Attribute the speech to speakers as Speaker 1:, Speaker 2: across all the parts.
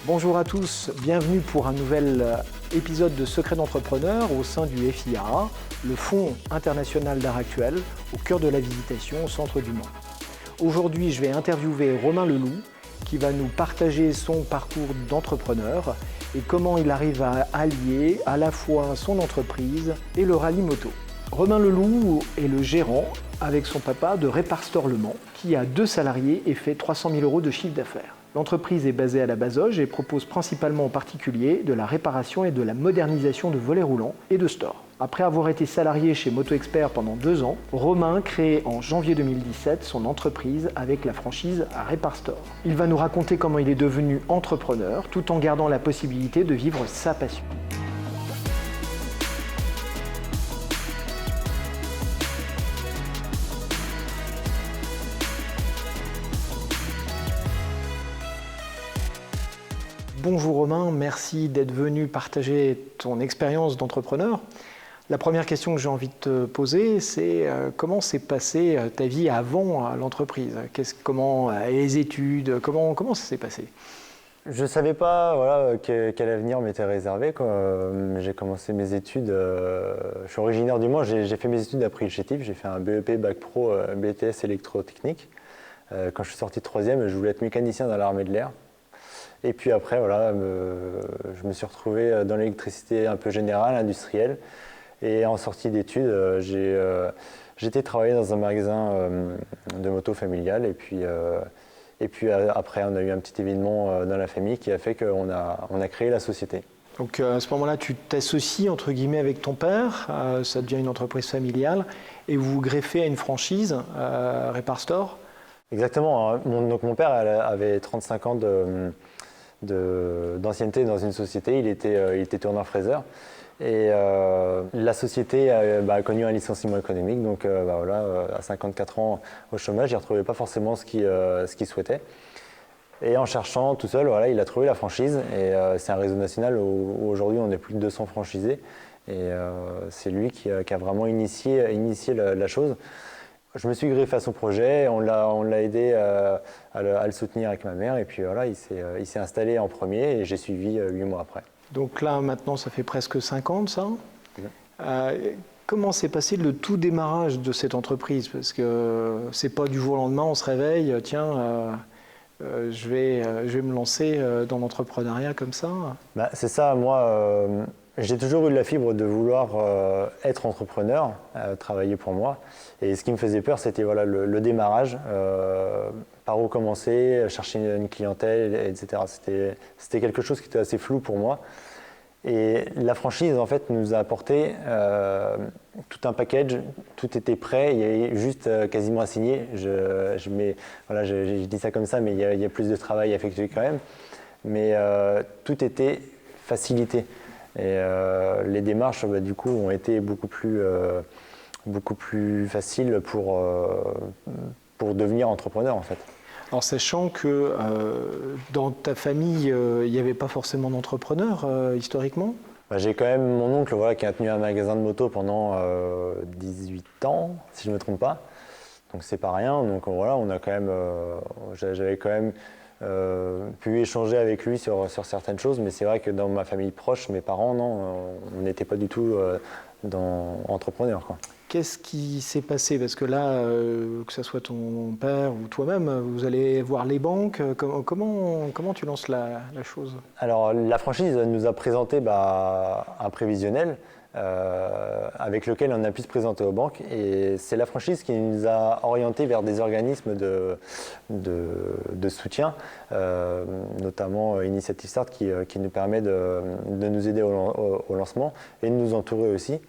Speaker 1: Bonjour à tous, bienvenue pour un nouvel épisode de Secrets d'entrepreneur au sein du FIAA, le Fonds international d'art actuel, au cœur de la visitation au centre du Mans. Aujourd'hui, je vais interviewer Romain Leloup qui va nous partager son parcours d'entrepreneur et comment il arrive à allier à la fois son entreprise et le rallye moto. Romain Leloup est le gérant, avec son papa, de Reparstore Le Mans, qui a 2 salariés et fait 300 000 € de chiffre d'affaires. L'entreprise est basée à la Bazoge et propose principalement aux particuliers de la réparation et de la modernisation de volets roulants et de stores. Après avoir été salarié chez Moto Expert pendant 2 ans, Romain crée en janvier 2017 son entreprise avec la franchise à Reparstore. Il va nous raconter comment il est devenu entrepreneur tout en gardant la possibilité de vivre sa passion. Bonjour Romain, merci d'être venu partager ton expérience d'entrepreneur. La première question que j'ai envie de te poser, c'est comment s'est passée ta vie avant l'entreprise? Comment les études, comment ça s'est passé?
Speaker 2: Je ne savais pas quel avenir m'était réservé, quoi. J'ai commencé mes études, je suis originaire du Mans, j'ai fait mes études après le chétif, j'ai fait un BEP, Bac Pro, BTS électrotechnique. Quand je suis sorti de 3e, je voulais être mécanicien dans l'armée de l'air. Et puis après, je me suis retrouvé dans l'électricité un peu générale, industrielle. Et en sortie d'études, j'étais travailler dans un magasin de moto familiale. Et puis après, on a eu un petit événement dans la famille qui a fait qu'on a créé la société.
Speaker 1: Donc à ce moment-là, tu t'associes entre guillemets avec ton père, ça devient une entreprise familiale, et vous vous greffez à une franchise, Reparstore.
Speaker 2: Exactement. Donc mon père avait 35 ans d'ancienneté dans une société, il était tourneur-fraiseur. Et la société a connu un licenciement économique, donc à 54 ans au chômage, il ne retrouvait pas forcément ce qu'il souhaitait. Et en cherchant tout seul, il a trouvé la franchise. Et c'est un réseau national où aujourd'hui on est plus de 200 franchisés. Et c'est lui qui a vraiment initié la chose. Je me suis greffé à son projet, on l'a aidé à le soutenir avec ma mère. Et puis il s'est installé en premier et j'ai suivi 8 mois après.
Speaker 1: Donc là, maintenant, ça fait presque 5 ans de ça. Comment s'est passé le tout démarrage de cette entreprise? Parce que c'est pas du jour au lendemain, on se réveille, tiens, je vais me lancer dans l'entrepreneuriat comme ça.
Speaker 2: C'est ça, moi, j'ai toujours eu la fibre de vouloir être entrepreneur, travailler pour moi. Et ce qui me faisait peur, c'était le démarrage. Par où commencer, chercher une clientèle, etc. C'était quelque chose qui était assez flou pour moi. Et la franchise, en fait, nous a apporté tout un package, tout était prêt, il y avait juste quasiment à signer. Je dis ça comme ça, mais il y a plus de travail à effectuer quand même. Mais tout était facilité. Et les démarches, du coup, ont été beaucoup plus faciles pour devenir entrepreneur, en fait.
Speaker 1: Alors, sachant que dans ta famille, il n'y avait pas forcément d'entrepreneurs historiquement?
Speaker 2: J'ai quand même mon oncle qui a tenu un magasin de moto pendant 18 ans, si je ne me trompe pas. Donc c'est pas rien. Donc on a quand même, j'avais quand même pu échanger avec lui sur certaines choses. Mais c'est vrai que dans ma famille proche, mes parents, non, on n'était pas du tout entrepreneurs, quoi.
Speaker 1: Qu'est-ce qui s'est passé? Parce que là, que ce soit ton père ou toi-même, vous allez voir les banques. Comment tu lances la chose?
Speaker 2: Alors, la franchise nous a présenté un prévisionnel avec lequel on a pu se présenter aux banques. Et c'est la franchise qui nous a orientés vers des organismes de soutien, notamment Initiative Start qui nous permet de nous aider au lancement et de nous entourer aussi.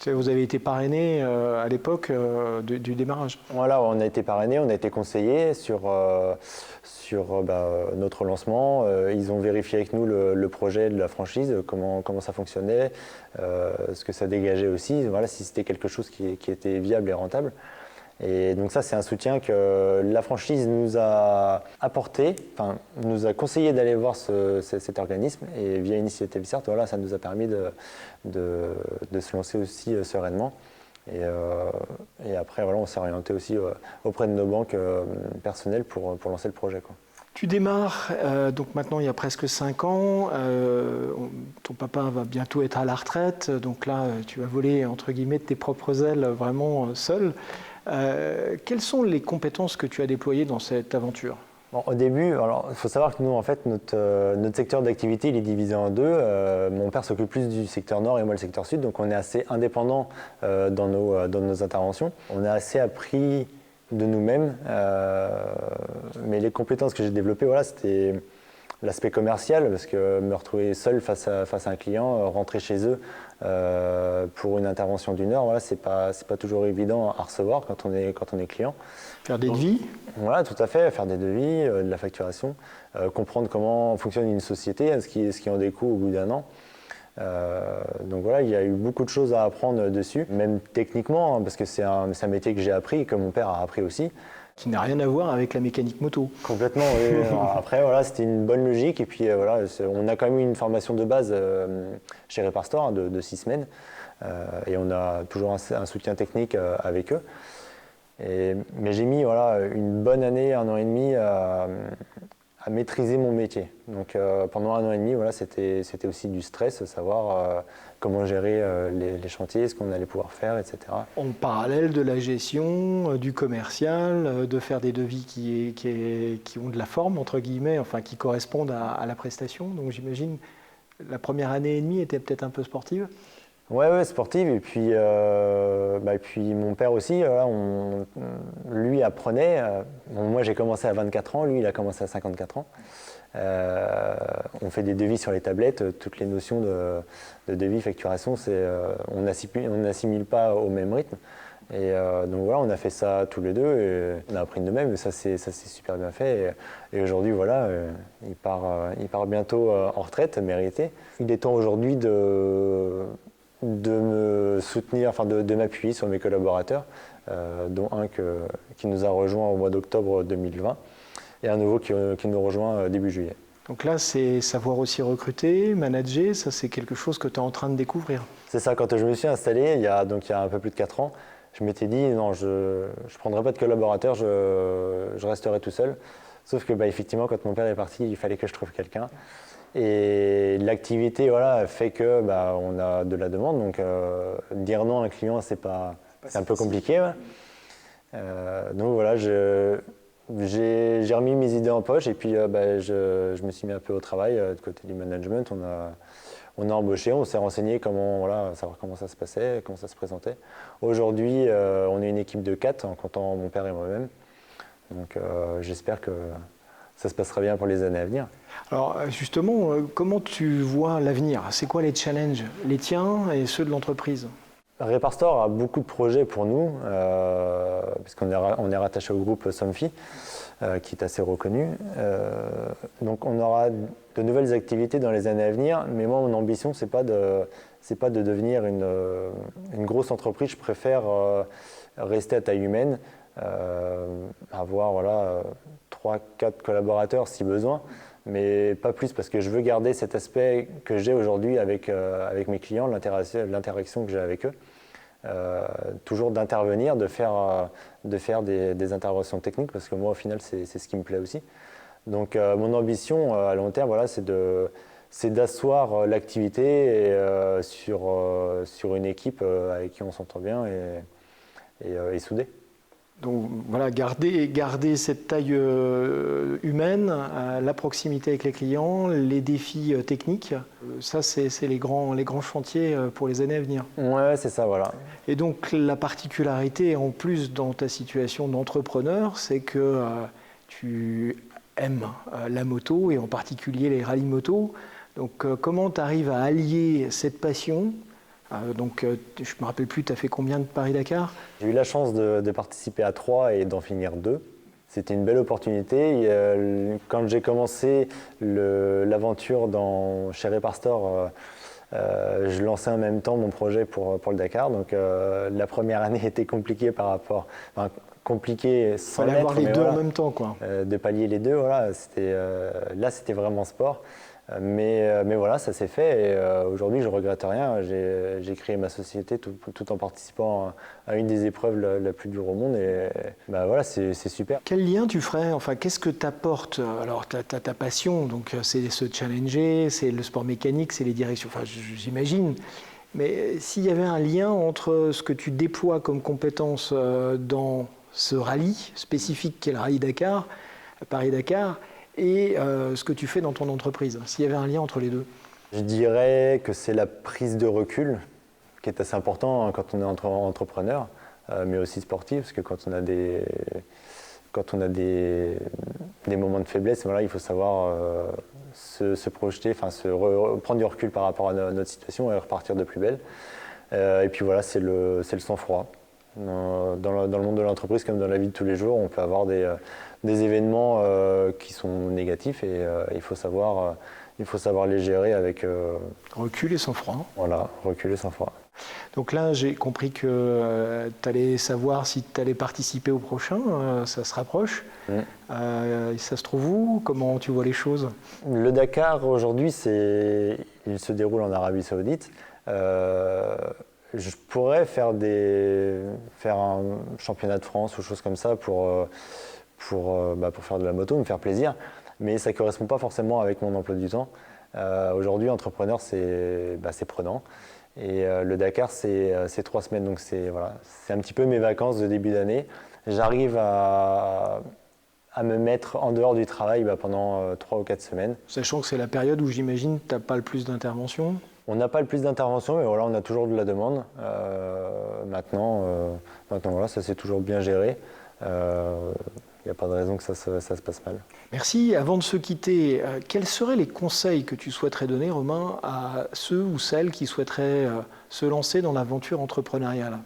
Speaker 1: Vous avez été parrainé à l'époque du démarrage.
Speaker 2: Voilà, on a été parrainé, on a été conseillé sur notre lancement. Ils ont vérifié avec nous le projet de la franchise, comment ça fonctionnait, ce que ça dégageait aussi, si c'était quelque chose qui était viable et rentable. Et donc ça, c'est un soutien que la franchise nous a apporté, nous a conseillé d'aller voir cet organisme. Et via Initiative Start, ça nous a permis de se lancer aussi sereinement. Et après, on s'est orienté aussi auprès de nos banques personnelles pour lancer le projet, quoi.
Speaker 1: Tu démarres, donc maintenant il y a presque 5 ans, ton papa va bientôt être à la retraite, donc là tu vas voler entre guillemets de tes propres ailes vraiment seul. Quelles sont les compétences que tu as déployées dans cette aventure?
Speaker 2: Bon, au début, alors il faut savoir que nous, en fait, notre secteur d'activité, il est divisé en deux. Mon père s'occupe plus du secteur nord et moi le secteur sud, donc on est assez indépendants dans nos interventions. On a assez appris de nous-mêmes, mais les compétences que j'ai développées, voilà, c'était l'aspect commercial, parce que me retrouver seul face à un client, rentrer chez eux pour une intervention d'1 heure, voilà, c'est pas toujours évident à recevoir quand on est client.
Speaker 1: Faire des devis?
Speaker 2: Voilà, tout à fait, faire des devis, de la facturation, comprendre comment fonctionne une société, ce qui en découle au bout d'1 an. Donc voilà, il y a eu beaucoup de choses à apprendre dessus, même techniquement, hein, parce que c'est un métier que j'ai appris et que mon père a appris aussi.
Speaker 1: Qui n'a rien à voir avec la mécanique moto.
Speaker 2: Complètement, oui. Après, voilà, c'était une bonne logique. Et puis, voilà, on a quand même eu une formation de base chez Reparstore hein, de 6 semaines. Et on a toujours un soutien technique avec eux. Mais j'ai mis voilà, une bonne année, 1 an et demi à maîtriser mon métier. Donc pendant 1 an et demi, voilà, c'était aussi du stress, savoir comment gérer les chantiers, ce qu'on allait pouvoir faire, etc.
Speaker 1: En parallèle de la gestion, du commercial, de faire des devis qui ont de la forme, entre guillemets, enfin qui correspondent à la prestation. Donc j'imagine la première année et demie était peut-être un peu sportive.
Speaker 2: Ouais, sportive. Et puis mon père aussi, lui apprenait. Moi, j'ai commencé à 24 ans, lui, il a commencé à 54 ans. On fait des devis sur les tablettes. Toutes les notions de devis, facturation, on n'assimile pas au même rythme. Et donc voilà, on a fait ça tous les deux et on a appris de nous-mêmes. Et ça s'est super bien fait. Et aujourd'hui, voilà, il part bientôt en retraite, mérité. Il est temps aujourd'hui de me soutenir, enfin de m'appuyer sur mes collaborateurs, dont un qui nous a rejoint au mois d'octobre 2020 et un nouveau qui nous rejoint début juillet.
Speaker 1: Donc là, c'est savoir aussi recruter, manager, ça c'est quelque chose que tu es en train de découvrir.
Speaker 2: C'est ça, quand je me suis installé, il y a un peu plus de 4 ans, je m'étais dit non, je ne prendrai pas de collaborateurs, je resterai tout seul. Sauf que effectivement, quand mon père est parti, il fallait que je trouve quelqu'un. Et l'activité voilà, fait que on a de la demande, donc dire non à un client, c'est un peu compliqué. Ouais. Donc voilà, j'ai remis mes idées en poche et puis je me suis mis un peu au travail du côté du management. On a embauché, on s'est renseigné savoir comment ça se passait, comment ça se présentait. Aujourd'hui, on est une équipe de 4 en comptant mon père et moi-même. Donc j'espère que ça se passera bien pour les années à venir.
Speaker 1: Alors justement, comment tu vois l'avenir? C'est quoi les challenges, les tiens et ceux de l'entreprise?
Speaker 2: Reparstore a beaucoup de projets pour nous, puisqu'on est rattaché au groupe Somfy, qui est assez reconnu. Donc on aura de nouvelles activités dans les années à venir, mais moi mon ambition c'est pas de devenir une grosse entreprise. Je préfère rester à taille humaine, avoir 3-4 collaborateurs si besoin, mais pas plus parce que je veux garder cet aspect que j'ai aujourd'hui avec mes clients, l'interaction que j'ai avec eux. Toujours d'intervenir, de faire des interventions techniques parce que moi au final c'est ce qui me plaît aussi. Donc mon ambition à long terme c'est d'asseoir l'activité sur une équipe avec qui on s'entend bien et soudée.
Speaker 1: Donc voilà, garder cette taille humaine, la proximité avec les clients, les défis techniques, ça c'est les grands chantiers pour les années à venir.
Speaker 2: Ouais, c'est ça, voilà.
Speaker 1: Et donc la particularité en plus dans ta situation d'entrepreneur, c'est que tu aimes la moto et en particulier les rallyes moto. Donc comment tu arrives à allier cette passion? Donc, je ne me rappelle plus, tu as fait combien de Paris-Dakar?
Speaker 2: J'ai eu la chance de participer à 3 et d'en finir 2. C'était une belle opportunité. Quand j'ai commencé l'aventure chez Reparstore, je lançais en même temps mon projet pour le Dakar. Donc, la première année était compliquée compliqué sans l'être.
Speaker 1: Il fallait avoir les deux en même temps, quoi.
Speaker 2: De pallier les deux, voilà. Là, c'était vraiment sport. Mais voilà, ça s'est fait et aujourd'hui je ne regrette rien. J'ai créé ma société tout en participant à une des épreuves la plus dure au monde et bah, voilà, c'est super.
Speaker 1: Quel lien tu ferais? Enfin, qu'est-ce que t'apporte? Alors, tu as ta passion, donc c'est se challenger, c'est le sport mécanique, c'est les directions, enfin, j'imagine. Mais s'il y avait un lien entre ce que tu déploies comme compétences dans ce rallye spécifique qu'est le rallye Dakar, Paris-Dakar, et ce que tu fais dans ton entreprise, s'il y avait un lien entre les deux?
Speaker 2: Je dirais que c'est la prise de recul qui est assez important quand on est entrepreneur, mais aussi sportif, parce que quand on a des moments de faiblesse, voilà, il faut savoir se projeter, prendre du recul par rapport à notre situation et repartir de plus belle. Et puis voilà, c'est le sang-froid. Dans le monde de l'entreprise comme dans la vie de tous les jours, on peut avoir des événements qui sont négatifs et il faut savoir les gérer avec
Speaker 1: Recul et sang-froid.
Speaker 2: Voilà, recul et sang-froid.
Speaker 1: Donc là, j'ai compris que tu allais savoir si tu allais participer au prochain, ça se rapproche. Ça se trouve où? Comment tu vois les choses?
Speaker 2: Le Dakar, aujourd'hui, il se déroule en Arabie Saoudite. Je pourrais faire un championnat de France ou choses comme ça pour faire de la moto, me faire plaisir, mais ça ne correspond pas forcément avec mon emploi du temps. Aujourd'hui, entrepreneur, c'est prenant. Et le Dakar, c'est 3 semaines, donc c'est un petit peu mes vacances de début d'année. J'arrive à me mettre en dehors du travail pendant 3 ou 4 semaines.
Speaker 1: Sachant que c'est la période où j'imagine tu n'as pas le plus d'interventions.
Speaker 2: On n'a pas le plus d'interventions, mais voilà, on a toujours de la demande. Maintenant, voilà, ça s'est toujours bien géré. Il n'y a pas de raison que ça se passe mal.
Speaker 1: Merci. Avant de se quitter, quels seraient les conseils que tu souhaiterais donner, Romain, à ceux ou celles qui souhaiteraient se lancer dans l'aventure entrepreneuriale?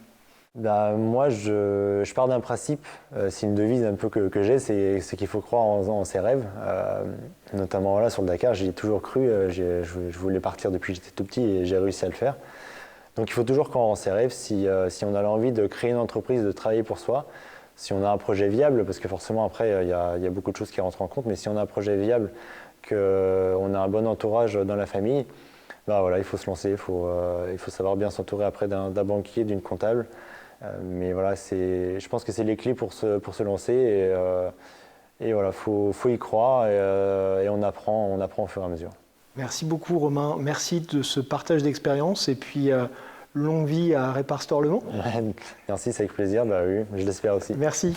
Speaker 2: Moi, je pars d'un principe, c'est une devise un peu que j'ai, c'est qu'il faut croire en ses rêves. Notamment voilà, sur le Dakar, j'y ai toujours cru, je voulais partir depuis que j'étais tout petit et j'ai réussi à le faire. Donc il faut toujours croire en ses rêves. Si on a l'envie de créer une entreprise, de travailler pour soi, si on a un projet viable, parce que forcément après il y a beaucoup de choses qui rentrent en compte, mais si on a un projet viable, qu'on a un bon entourage dans la famille, voilà, il faut se lancer, il faut savoir bien s'entourer après d'un banquier, d'une comptable. Mais voilà, je pense que c'est les clés pour se lancer et voilà, faut y croire et on apprend au fur et à mesure.
Speaker 1: Merci beaucoup Romain, merci de ce partage d'expérience et puis longue vie à Répare Store Le Mans.
Speaker 2: Merci, c'est avec plaisir, oui, je l'espère aussi.
Speaker 1: Merci.